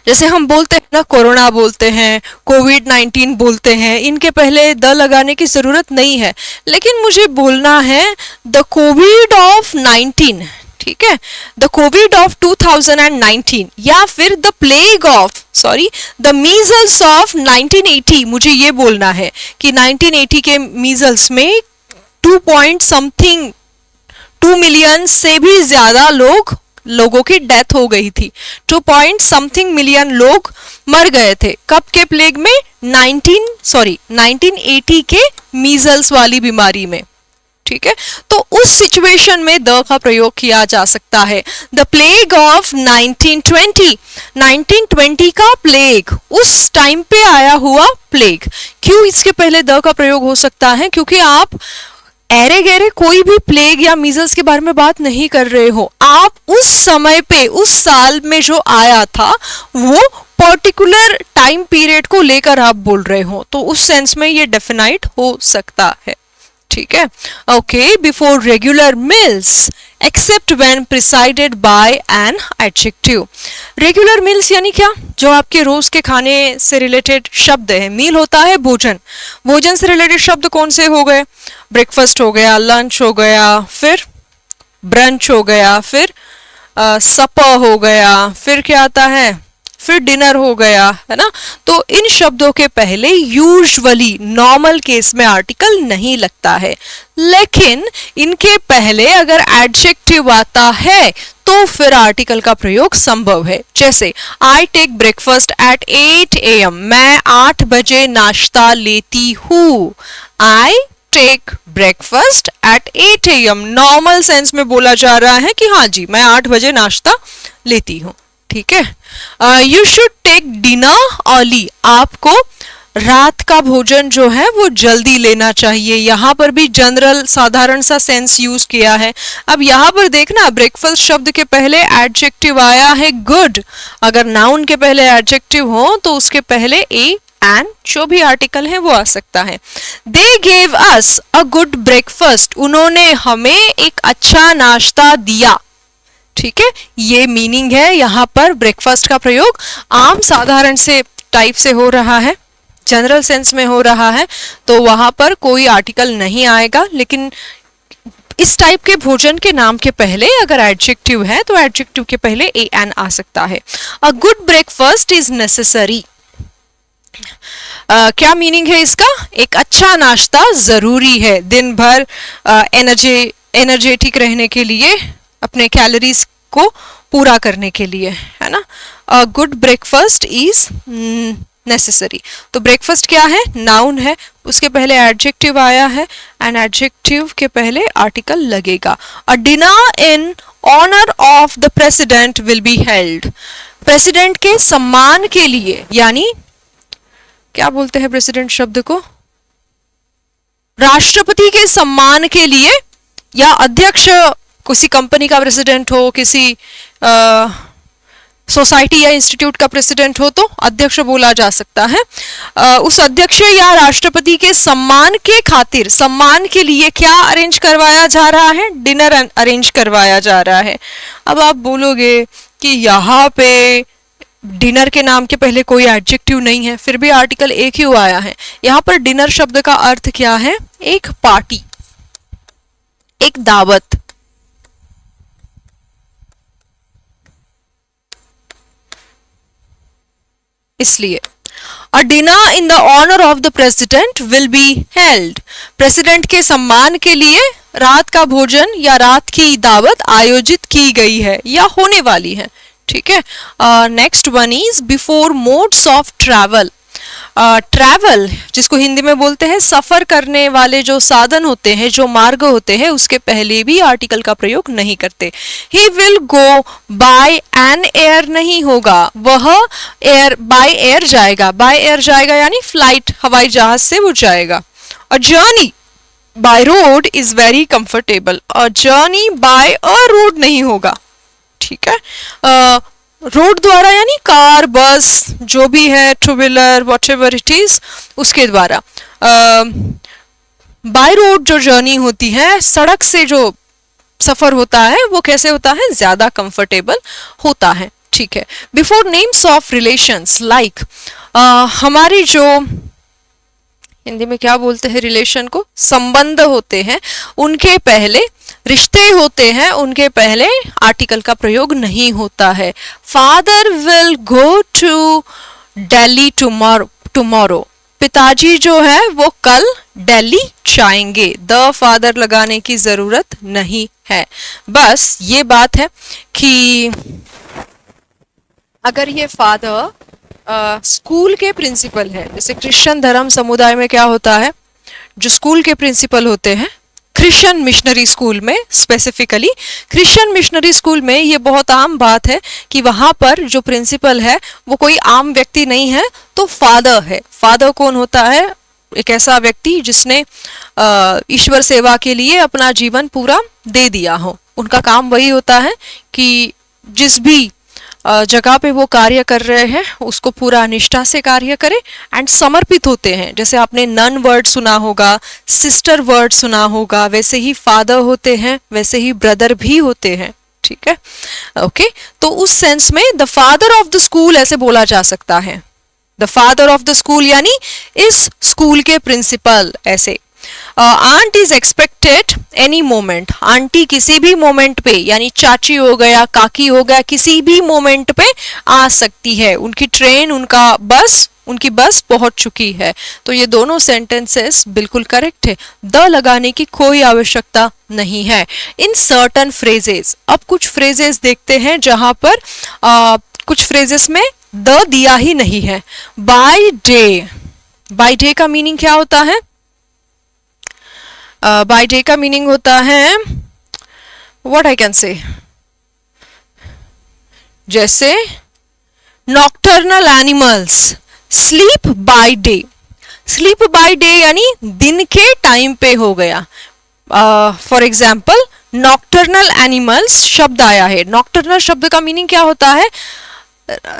जैसे हम बोलते हैं ना, कोरोना बोलते हैं, कोविड-19 बोलते हैं, इनके पहले द लगाने की जरूरत नहीं है, लेकिन मुझे बोलना है द कोविड ऑफ 19, ठीक है, द कोविड ऑफ 2019, या फिर the plague of, sorry, the measles of 1980। मुझे ये बोलना है कि 1980 के मीजल्स में 2 मिलियन से भी ज्यादा लोगों की डेथ हो गई थी, 2 मिलियन लोग मर गए थे। कब के प्लेग में, 1980 के मीजल्स वाली बीमारी में। ठीक है, तो उस सिचुएशन में द का प्रयोग किया जा सकता है। द प्लेग ऑफ 1920 का प्लेग, उस टाइम पे आया हुआ प्लेग। क्यों इसके पहले द का प्रयोग हो सकता है, क्योंकि आप ऐरे गहरे कोई भी प्लेग या मीजल्स के बारे में बात नहीं कर रहे हो, आप उस समय पे, उस साल में जो आया था वो पर्टिकुलर टाइम पीरियड को लेकर आप बोल रहे हो, तो उस सेंस में ये डेफिनाइट हो सकता है। ठीक है, okay. Before regular meals except when presided bye an adjective. Regular meals यानी क्या, जो आपके रोज के खाने से रिलेटेड शब्द है। मील होता है भोजन, भोजन से रिलेटेड शब्द कौन से हो गए, ब्रेकफास्ट हो गया, लंच हो गया, फिर ब्रंच हो गया, फिर सपर हो गया, फिर क्या आता है, फिर डिनर हो गया, है ना। तो इन शब्दों के पहले यूजुअली नॉर्मल केस में आर्टिकल नहीं लगता है, लेकिन इनके पहले अगर एडजेक्टिव आता है तो फिर आर्टिकल का प्रयोग संभव है। जैसे I take breakfast at 8 AM, मैं 8 बजे नाश्ता लेती हूँ। I take breakfast at 8 AM, normal sense में बोला जा रहा है कि हाँ जी मैं 8 बजे नाश्ता लेती हूँ। ठीक है, you should take dinner early, आपको रात का भोजन जो है वो जल्दी लेना चाहिए। यहाँ पर भी जनरल साधारण सा सेंस यूज किया है। अब यहाँ पर देखना, ब्रेकफास्ट शब्द के पहले एडजेक्टिव आया है गुड, अगर नाउन के पहले एडजेक्टिव हो तो उसके पहले ए एंड जो भी आर्टिकल है वो आ सकता है। They gave us a good breakfast, उन्होंने हमें एक अच्छा नाश्ता दिया। ठीक है, ये मीनिंग है यहाँ पर ब्रेकफास्ट का प्रयोग आम साधारण से टाइप से हो रहा है, जनरल सेंस में हो रहा है, तो वहां पर कोई आर्टिकल नहीं आएगा। लेकिन इस टाइप के भोजन के नाम के पहले अगर एडजेक्टिव है तो एडजेक्टिव के पहले ए एन आ सकता है। A good breakfast is necessary. क्या मीनिंग है इसका? एक अच्छा नाश्ता जरूरी है दिन भर एनर्जेटिक रहने के लिए, अपने कैलोरीज को पूरा करने के लिए, है ना. A good breakfast is necessary. तो ब्रेकफास्ट क्या है? नाउन है, उसके पहले एडजेक्टिव आया है एंड एडजेक्टिव के पहले आर्टिकल लगेगा. A dinner in honour of the president will be held. President के सम्मान के लिए, यानी क्या बोलते हैं प्रेसिडेंट शब्द को? राष्ट्रपति के सम्मान के लिए, या अध्यक्ष, किसी कंपनी का प्रेसिडेंट हो, किसी सोसाइटी या इंस्टीट्यूट का प्रेसिडेंट हो तो अध्यक्ष बोला जा सकता है. उस अध्यक्ष या राष्ट्रपति के सम्मान के खातिर, सम्मान के लिए क्या अरेंज करवाया जा रहा है? डिनर अरेंज करवाया जा रहा है. अब आप बोलोगे कि यहाँ पे डिनर के नाम के पहले कोई एडजेक्टिव नहीं है, फिर भी आर्टिकल एक ही आया है. यहाँ पर डिनर शब्द का अर्थ क्या है? एक पार्टी, एक दावत. इसलिए a dinner in the honour of the president will be held. President के सम्मान के लिए रात का भोजन या रात की दावत आयोजित की गई है या होने वाली है. ठीक है. Next one is before modes of travel. Travel जिसको हिंदी में बोलते हैं सफर करने वाले जो साधन होते हैं, जो मार्ग होते हैं, उसके पहले भी आर्टिकल का प्रयोग नहीं करते. He will go by an air नहीं होगा, वह एयर बाय एयर जाएगा. बाय एयर जाएगा यानी फ्लाइट, हवाई जहाज से वो जाएगा. A journey by road is very comfortable. A journey by a road नहीं होगा. ठीक है. रोड द्वारा यानी कार, बस, जो भी है, two wheeler, whatever it is, उसके द्वारा. बाय रोड जो जर्नी होती है, सड़क से जो सफर होता है, वो कैसे होता है? ज्यादा कंफर्टेबल होता है. ठीक है. Before names of relations like, हमारी जो हिंदी में क्या बोलते हैं रिलेशन को? संबंध होते हैं, उनके पहले, रिश्ते होते हैं, उनके पहले आर्टिकल का प्रयोग नहीं होता है. Father will go to Delhi tomorrow. पिताजी जो है वो कल दिल्ली जाएंगे. द फादर लगाने की जरूरत नहीं है. बस ये बात है कि अगर ये फादर स्कूल के प्रिंसिपल है, जैसे क्रिश्चियन धर्म समुदाय में क्या होता है, जो स्कूल के प्रिंसिपल होते हैं, क्रिश्चियन मिशनरी स्कूल में, स्पेसिफिकली क्रिश्चियन मिशनरी स्कूल में ये बहुत आम बात है कि वहां पर जो प्रिंसिपल है वो कोई आम व्यक्ति नहीं है, तो फादर है. फादर कौन होता है? एक ऐसा व्यक्ति जिसने ईश्वर सेवा के लिए अपना जीवन पूरा दे दिया हो. उनका काम वही होता है कि जिस भी जगह पे वो कार्य कर रहे हैं उसको पूरा निष्ठा से कार्य करें एंड समर्पित होते हैं. जैसे आपने नन वर्ड सुना होगा, सिस्टर वर्ड सुना होगा, वैसे ही फादर होते हैं, वैसे ही ब्रदर भी होते हैं. ठीक है. ओके. तो उस सेंस में the father of the school ऐसे बोला जा सकता है. The father of the school यानी इस स्कूल के प्रिंसिपल. ऐसे aunt is expected any moment. Aunty किसी भी मोमेंट पे, यानी चाची हो गया, काकी हो गया, किसी भी मोमेंट पे आ सकती है. उनकी ट्रेन, उनकी बस पहुंच चुकी है. तो ये दोनों सेंटेंसेस बिल्कुल करेक्ट है. द लगाने की कोई आवश्यकता नहीं है. इन सर्टन फ्रेजेस, अब कुछ फ्रेजेस देखते हैं जहां पर कुछ फ्रेजेस में द दिया ही नहीं है. By day. बाय डे का मीनिंग क्या होता है? बाय डे का मीनिंग होता है, व्हाट आई कैन से, जैसे nocturnal animals sleep by day. Sleep by day यानी दिन के टाइम पे हो गया. फॉर एग्जाम्पल नॉक्टर्नल एनिमल्स शब्द आया है. नॉक्टर्नल शब्द का मीनिंग क्या होता है?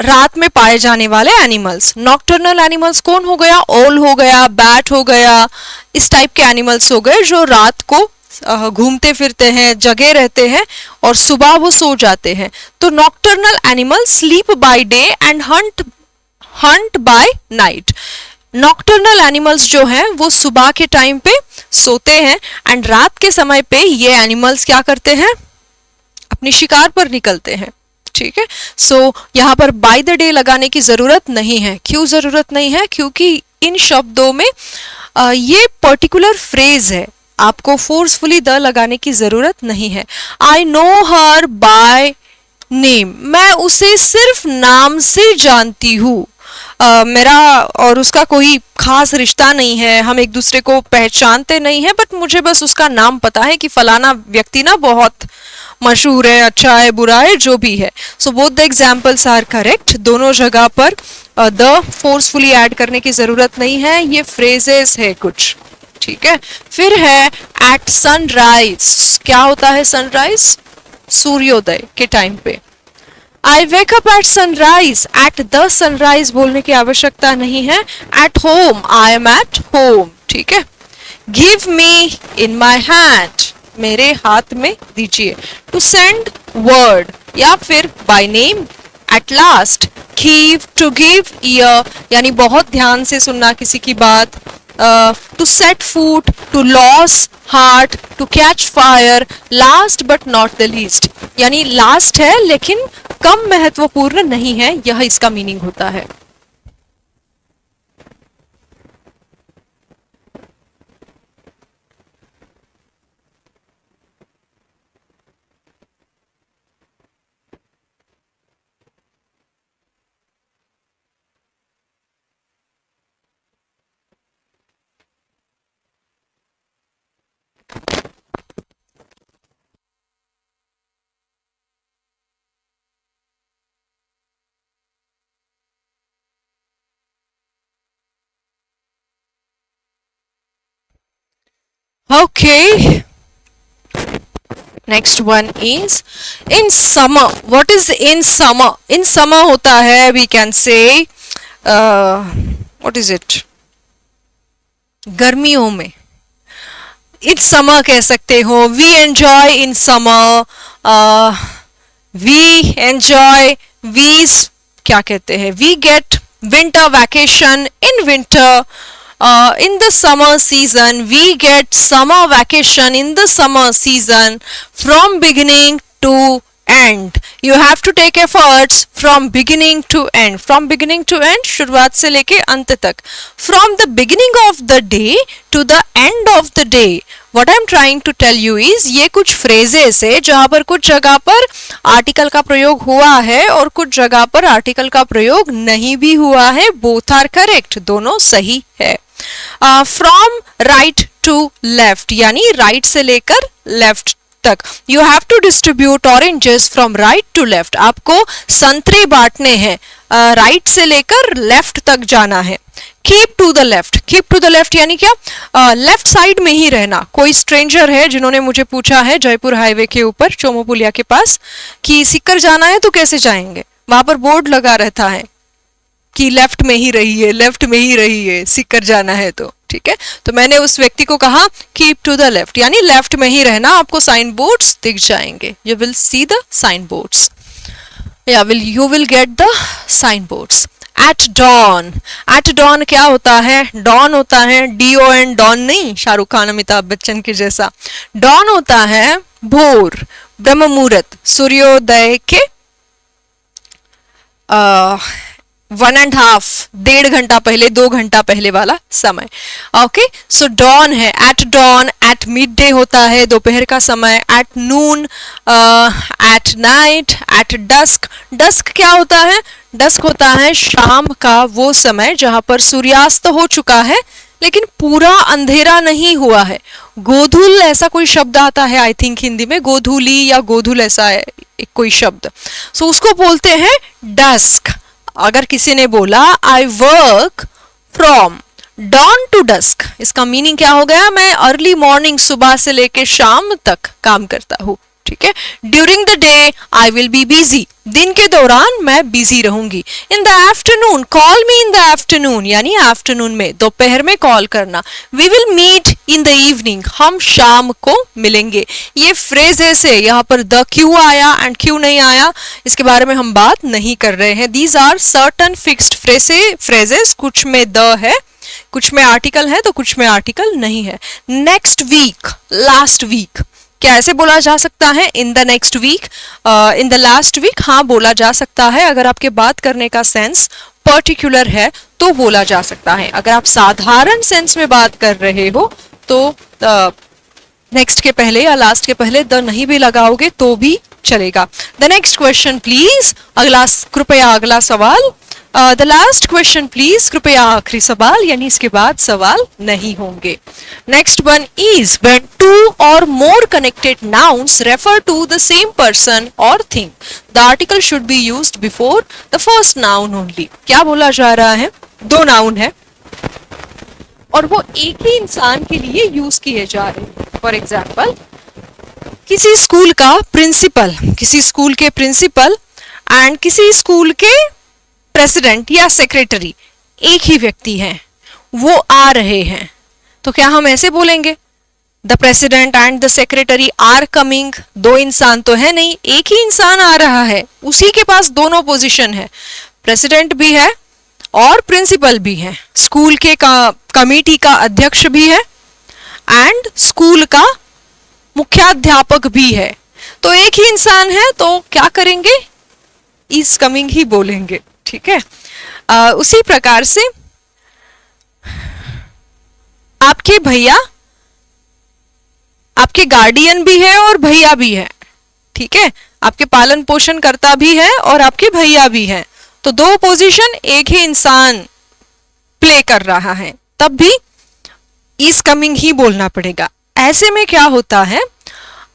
रात में पाए जाने वाले एनिमल्स. नॉक्टर्नल एनिमल्स कौन हो गया? ओल हो गया, बैट हो गया, इस टाइप के एनिमल्स हो गए जो रात को घूमते फिरते हैं, जगे रहते हैं और सुबह वो सो जाते हैं. तो nocturnal animals sleep by day and hunt by night. Nocturnal animals जो हैं वो सुबह के टाइम पे सोते हैं एंड रात के समय पे ये एनिमल्स क्या करते हैं? अपनी शिकार पर निकलते हैं. ठीक है. सो यहाँ पर बाय द डे लगाने की जरूरत नहीं है. क्यों जरूरत नहीं है? क्योंकि इन शब्दों में ये पर्टिकुलर फ्रेज है, आपको फोर्सफुली द लगाने की जरूरत नहीं है। I know her by name, मैं उसे सिर्फ नाम से जानती हूँ। मेरा और उसका कोई खास रिश्ता नहीं है, हम एक दूसरे को पहचानते नहीं है, बट मुझे बस उसका नाम पता है कि फलाना व्यक्ति ना बहुत मशहूर है, अच्छा है, बुरा है, जो भी है। So both the examples are correct, दोनों जगह पर द फोर्सफुली ऐड करने की जरूरत नहीं है, ये फ्रेजेस है कुछ, ठीक है। फिर है एट सनराइज, क्या होता है सनराइज? सूर्योदय के टाइम पे। I wake up at sunrise, at the sunrise बोलने की आवश्यकता नहीं है। At home, I am at home, ठीक है। Give me in my hand, मेरे हाथ में दीजिए। टू सेंड वर्ड या फिर by name. At last, give, to give ear यानी बहुत ध्यान से सुनना किसी की बात। To set foot, to loss heart, to catch fire. Last but not the least, यानी लास्ट है लेकिन कम महत्वपूर्ण नहीं है, यह इसका मीनिंग होता है। Okay, next one is in summer. What is in summer? In summer होता है, we can say what is it? गर्मियों में इट्स समर कह सकते हो। We enjoy in summer, we enjoy, we क्या कहते हैं, we get winter vacation in winter. In the summer season, we get summer vacation in the summer season. From beginning to end, you have to take efforts from beginning to end. From beginning to end, शुरुआत से लेके अंत तक। From the beginning of the day to the end of the day. What I'm trying to tell you is, ये कुछ phrases है जहाँ पर कुछ जगह पर आर्टिकल का प्रयोग हुआ है और कुछ जगह पर आर्टिकल का प्रयोग नहीं भी हुआ है। Both are correct, दोनों सही है। फ्रॉम राइट टू लेफ्ट, यानी राइट से लेकर लेफ्ट तक। You have to distribute oranges from right to left, आपको संतरे बांटने हैं, राइट से लेकर लेफ्ट तक जाना है। Keep to the left, keep to the left यानी क्या? लेफ्ट साइड में ही रहना। कोई स्ट्रेंजर है जिन्होंने मुझे पूछा है जयपुर हाईवे के ऊपर चोमोपुलिया के पास कि सीकर जाना है तो कैसे जाएंगे, वहां पर बोर्ड लगा रहता है कि लेफ्ट में ही रहिए, लेफ्ट में ही रहिए, सीकर जाना है तो, ठीक है। तो मैंने उस व्यक्ति को कहा कीप टू द लेफ्ट, यानी लेफ्ट में ही रहना, आपको साइन बोर्ड्स दिख जाएंगे। You will see the sign boards, या you will get the sign boards. At dawn, at dawn क्या होता है? डॉन होता है DON, डॉन नहीं शाहरुख खान अमिताभ बच्चन के जैसा। डॉन होता है भोर, ब्रह्म मुहूर्त, सूर्योदय के 1.5 डेढ़ घंटा पहले, 2 घंटा पहले वाला समय। ओके, सो डॉन है, at dawn. At midday होता है दोपहर का समय। At noon, at night, at dusk. Dusk क्या होता है? डस्क होता है शाम का वो समय जहां पर सूर्यास्त हो चुका है लेकिन पूरा अंधेरा नहीं हुआ है। गोधूल ऐसा कोई शब्द आता है आई थिंक हिंदी में, गोधूली या गोधूल ऐसा है एक कोई शब्द, सो उसको बोलते हैं डस्क। अगर किसी ने बोला I work from dawn to dusk, इसका मीनिंग क्या हो गया? मैं अर्ली मॉर्निंग, सुबह से लेके शाम तक काम करता हूँ, ठीक है। During the day I will be busy, दिन के दौरान मैं बिजी रहूंगी। In the afternoon, call me in the afternoon, यानी आफ्टरनून में, दोपहर में कॉल करना। We will meet in the evening, हम शाम को मिलेंगे। ये फ्रेजेस है, यहाँ पर द क्यों आया एंड क्यों नहीं आया इसके बारे में हम बात नहीं कर रहे हैं। These are certain fixed phrases, कुछ में द है, कुछ में आर्टिकल है तो कुछ में आर्टिकल नहीं है। नेक्स्ट वीक, लास्ट वीक, क्या ऐसे बोला जा सकता है? In the next week, in the last week, हाँ बोला जा सकता है अगर आपके बात करने का सेंस पर्टिकुलर है तो बोला जा सकता है। अगर आप साधारण सेंस में बात कर रहे हो तो नेक्स्ट के पहले या लास्ट के पहले द नहीं भी लगाओगे तो भी चलेगा। द नेक्स्ट क्वेश्चन प्लीज, कृपया अगला सवाल। द लास्ट क्वेश्चन प्लीज, कृपया आखिरी सवाल, यानी इसके बाद सवाल नहीं होंगे। Next one is when two और more connected nouns refer to the same person और thing the article should be used before the first noun only. क्या बोला जा रहा है? दो नाउन है और वो एक ही इंसान के लिए यूज किए जा रहे हैं। फॉर एग्जाम्पल, किसी स्कूल का प्रिंसिपल, किसी स्कूल के प्रिंसिपल एंड किसी स्कूल के प्रेसिडेंट या सेक्रेटरी एक ही व्यक्ति हैं, वो आ रहे हैं, तो क्या हम ऐसे बोलेंगे the president and the secretary are coming? दो इंसान तो है नहीं, एक ही इंसान आ रहा है, उसी के पास दोनों पोजीशन है, प्रेसिडेंट भी है और प्रिंसिपल भी है, स्कूल के कमेटी का अध्यक्ष भी है एंड स्कूल का मुख्याध्यापक भी है, तो एक ही इंसान है, तो क्या करेंगे? इज कमिंग ही बोलेंगे। ठीक है, उसी प्रकार से आपके भैया, आपके गार्डियन भी है और भैया भी है, ठीक है, आपके पालन पोषण करता भी है और आपके भैया भी है, तो दो पोजीशन एक ही इंसान प्ले कर रहा है, तब भी इज कमिंग ही बोलना पड़ेगा। ऐसे में क्या होता है,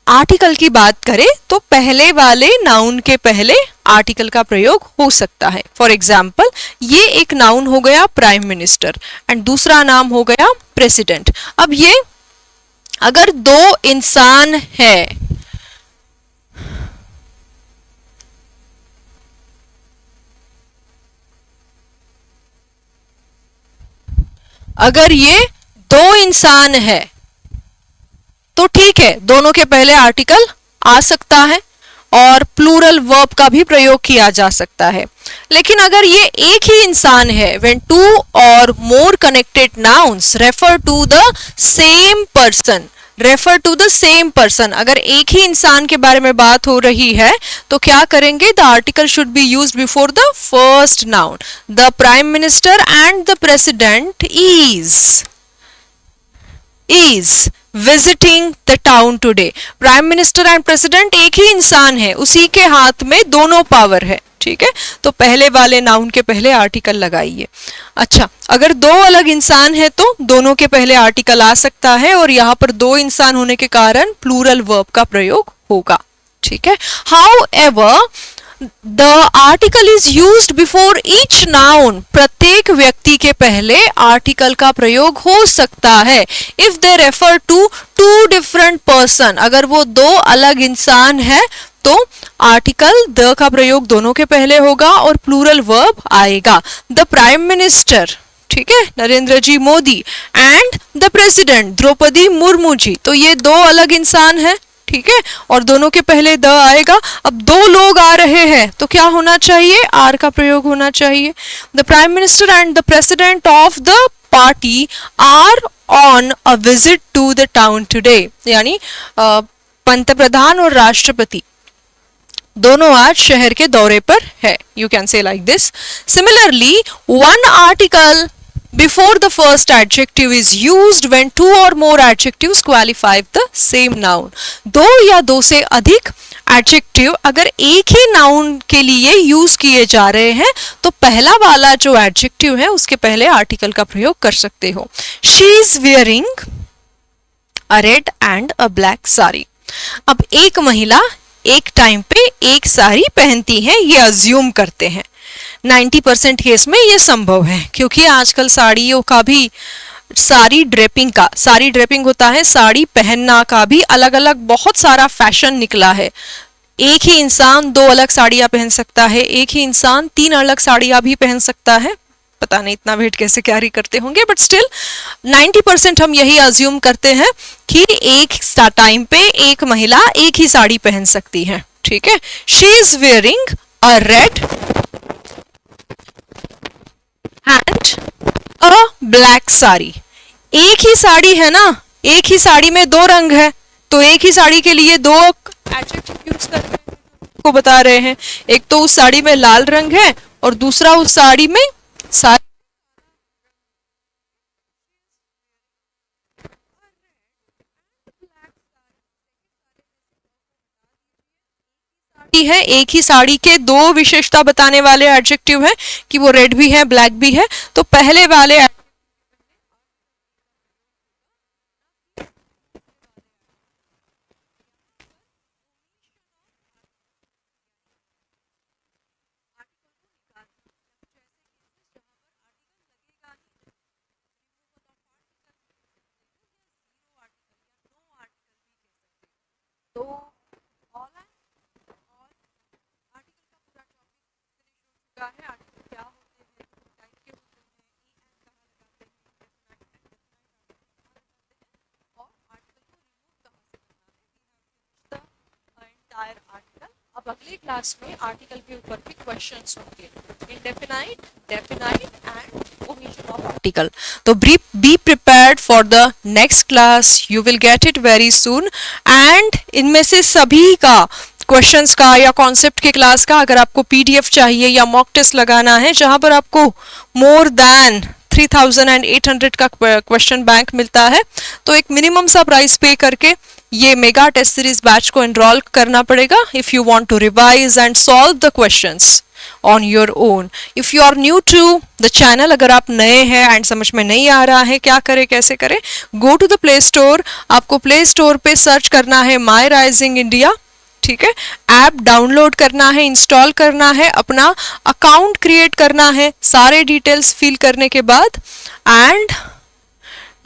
आर्टिकल की बात करें तो पहले वाले नाउन के पहले आर्टिकल का प्रयोग हो सकता है। फॉर एग्जाम्पल, ये एक नाउन हो गया प्राइम मिनिस्टर एंड दूसरा नाम हो गया प्रेसिडेंट। अब ये अगर दो इंसान है, अगर ये दो इंसान है तो ठीक है, दोनों के पहले आर्टिकल आ सकता है और प्लूरल वर्ब का भी प्रयोग किया जा सकता है। लेकिन अगर ये एक ही इंसान है, व्हेन टू और more connected nouns refer to the same person, refer to the same person, अगर एक ही इंसान के बारे में बात हो रही है तो क्या करेंगे? The article should be used before the first noun. The prime minister and the president is visiting the town today। Prime minister and president एक ही इंसान है, उसी के हाथ में दोनों पावर है, ठीक है, तो पहले वाले नाउन के पहले आर्टिकल लगाइए। अच्छा, अगर दो अलग इंसान है तो दोनों के पहले आर्टिकल आ सकता है और यहाँ पर दो इंसान होने के कारण प्लूरल वर्ब का प्रयोग होगा, ठीक है। However, the article is used before each noun। प्रत्येक व्यक्ति के पहले आर्टिकल का प्रयोग हो सकता है if they refer to two different person। अगर वो दो अलग इंसान है तो आर्टिकल द का प्रयोग दोनों के पहले होगा और प्लूरल वर्ब आएगा। द प्राइम मिनिस्टर, ठीक है, Narendra ji Modi and the president Draupadi Murmu ji, तो ये दो अलग इंसान है, ठीक है, और दोनों के पहले द आएगा। अब दो लोग आ रहे हैं तो क्या होना चाहिए? आर का प्रयोग होना चाहिए। The prime minister and the president of the party are on a visit to the town today, यानी पंतप्रधान और राष्ट्रपति दोनों आज शहर के दौरे पर है। You can say like this. Similarly, one article before the first adjective is used when two or more adjectives qualify the same noun। दो या दो से अधिक adjective अगर एक ही noun के लिए यूज किए जा रहे हैं तो पहला वाला जो adjective है उसके पहले article का प्रयोग कर सकते हो। She is wearing a red and a black saree। अब एक महिला एक टाइम पे एक साड़ी पहनती है, ये अज्यूम करते हैं। 90% केस में ये संभव है क्योंकि आजकल साड़ियों का भी, साड़ी ड्रेपिंग होता है, साड़ी पहनना का भी अलग अलग बहुत सारा फैशन निकला है। एक ही इंसान दो अलग साड़ियां पहन सकता है, एक ही इंसान तीन अलग साड़ियां भी पहन सकता है। पता नहीं इतना वेट कैसे कैरी करते होंगे, बट स्टिल 90% हम यही अज्यूम करते हैं कि एक टाइम पे एक महिला एक ही साड़ी पहन सकती है, ठीक है। She is wearing a red and a black sari. एक ही साड़ी है ना, एक ही साड़ी में दो रंग है, तो एक ही साड़ी के लिए दो एडजेक्टिव यूज कर रहे हैं, को बता रहे हैं। एक तो उस साड़ी में लाल रंग है और दूसरा उस साड़ी में सारे है, एक ही साड़ी के दो विशेषता बताने वाले एडजेक्टिव हैं कि वो रेड भी है ब्लैक भी है। तो पहले वाले अब अगले क्लास में आर्टिकल के ऊपर भी क्वेश्चंस होंगे, indefinite, definite and omission of article. तो be prepared for the next class, you will get it very soon. And इनमें से सभी का क्वेश्चंस का या कॉन्सेप्ट के क्लास का अगर आपको पीडीएफ चाहिए या मॉक टेस्ट लगाना है जहां पर आपको मोर देन 3800 का क्वेश्चन बैंक मिलता है, तो एक मिनिमम सा प्राइस पे करके ये मेगा टेस्ट सीरीज बैच को एनरोल करना पड़ेगा if you want to revise and solve the questions on your own. If you are new to the channel, अगर आप नए हैं एंड समझ में नहीं आ रहा है क्या करें कैसे करें, go to the play store. आपको प्ले स्टोर पे सर्च करना है माई राइजिंग इंडिया, ठीक है, ऐप डाउनलोड करना है, इंस्टॉल करना है, अपना अकाउंट क्रिएट करना है सारे डिटेल्स फिल करने के बाद। एंड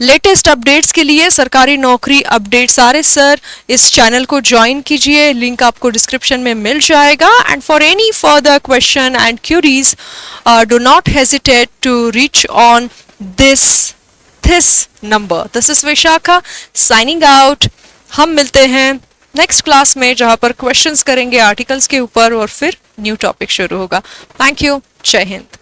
लेटेस्ट अपडेट्स के लिए सरकारी नौकरी अपडेट सारे सर इस चैनल को ज्वाइन कीजिए, लिंक आपको डिस्क्रिप्शन में मिल जाएगा। And for any further question and queries do not hesitate to reach on this number. This is Vishakha signing out. हम मिलते हैं नेक्स्ट क्लास में जहां पर क्वेश्चंस करेंगे आर्टिकल्स के ऊपर और फिर न्यू टॉपिक शुरू होगा। थैंक यू, जय हिंद।